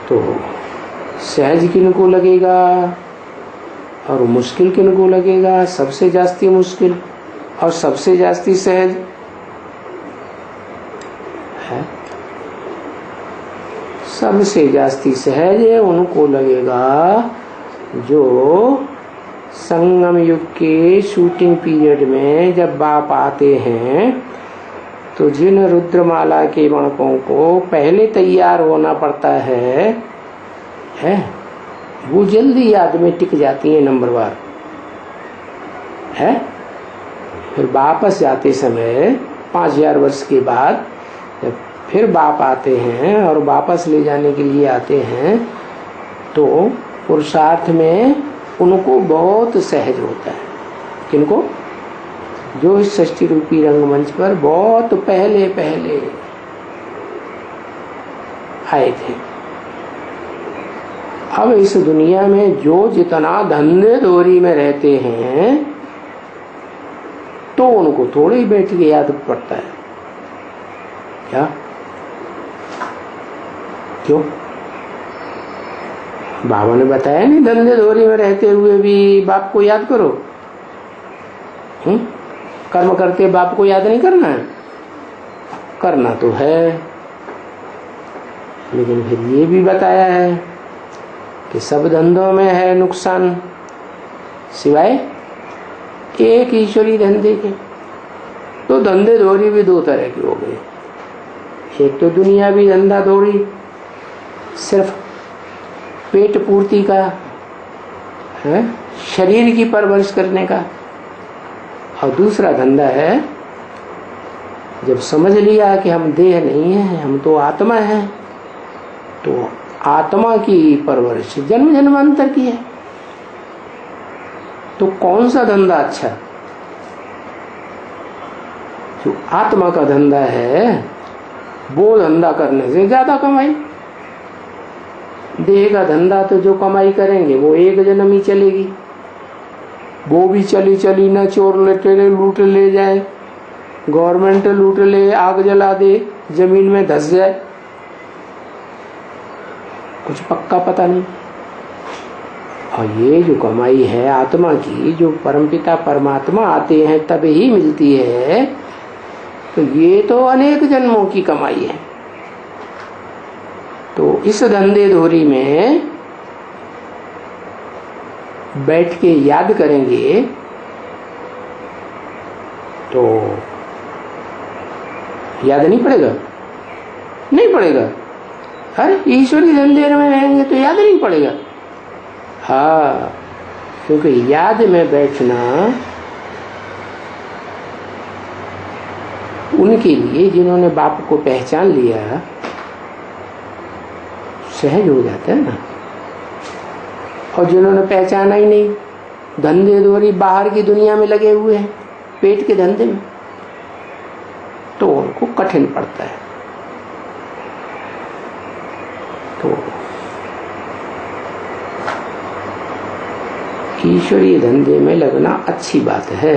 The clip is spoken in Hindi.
तो सहज किनको लगेगा और मुश्किल किनको लगेगा? सबसे जास्ती मुश्किल और सबसे जास्ती सहज है। सबसे जास्ती सहज उनको लगेगा जो संगम युग के शूटिंग पीरियड में जब बाप आते हैं तो जिन रुद्रमाला के बाणकों को पहले तैयार होना पड़ता है वो जल्दी याद में टिक जाती है नंबरवार है। फिर वापस जाते समय 5000 वर्ष के बाद जब फिर बाप आते हैं और वापस ले जाने के लिए आते हैं तो पुरुषार्थ में उनको बहुत सहज होता है। किनको? जो इस सृष्टि रूपी रंगमंच पर बहुत पहले आए थे। अब इस दुनिया में जो जितना धंधे दोरी में रहते हैं तो उनको थोड़ी बैठ के याद पड़ता है क्या? क्यों? बाबा ने बताया नहीं, धंधे दोरी में रहते हुए भी बाप को याद करो। कर्म करते बाप को याद नहीं करना है? करना तो है, लेकिन फिर ये भी बताया है कि सब धंधों में है नुकसान सिवाय एक ईश्वरी धंधे के। तो धंधे दोरी भी दो तरह की हो गई। एक तो दुनियावी धंधा दोरी सिर्फ पेट पूर्ति का है, शरीर की परवरिश करने का, और दूसरा धंधा है जब समझ लिया कि हम देह नहीं है, हम तो आत्मा है, तो आत्मा की परवरिश जन्म जन्मांतर की है। तो कौन सा धंधा अच्छा? जो आत्मा का धंधा है वो धंधा करने से ज्यादा कमाई। देह का धंधा तो जो कमाई करेंगे वो एक जन्म ही चलेगी, वो भी चली न चोर लुटेरे लूट ले जाए, गवर्नमेंट लूट ले, आग जला दे, जमीन में धस जाए, कुछ पक्का पता नहीं। और ये जो कमाई है आत्मा की, जो परमपिता परमात्मा आते हैं तब ही मिलती है, तो ये तो अनेक जन्मों की कमाई है। तो इस धंधे धोरी में बैठ के याद करेंगे तो याद नहीं पड़ेगा? नहीं पड़ेगा। अरे ईश्वरी धंधे में रहेंगे तो याद नहीं पड़ेगा। हाँ, क्योंकि याद में बैठना उनके लिए जिन्होंने बाप को पहचान लिया सहज हो जाता है ना। और जिन्होंने पहचाना ही नहीं, धंधे दोरी बाहर की दुनिया में लगे हुए हैं, पेट के धंधे में, तो उनको कठिन पड़ता है। तो ईश्वरीय धंधे में लगना अच्छी बात है।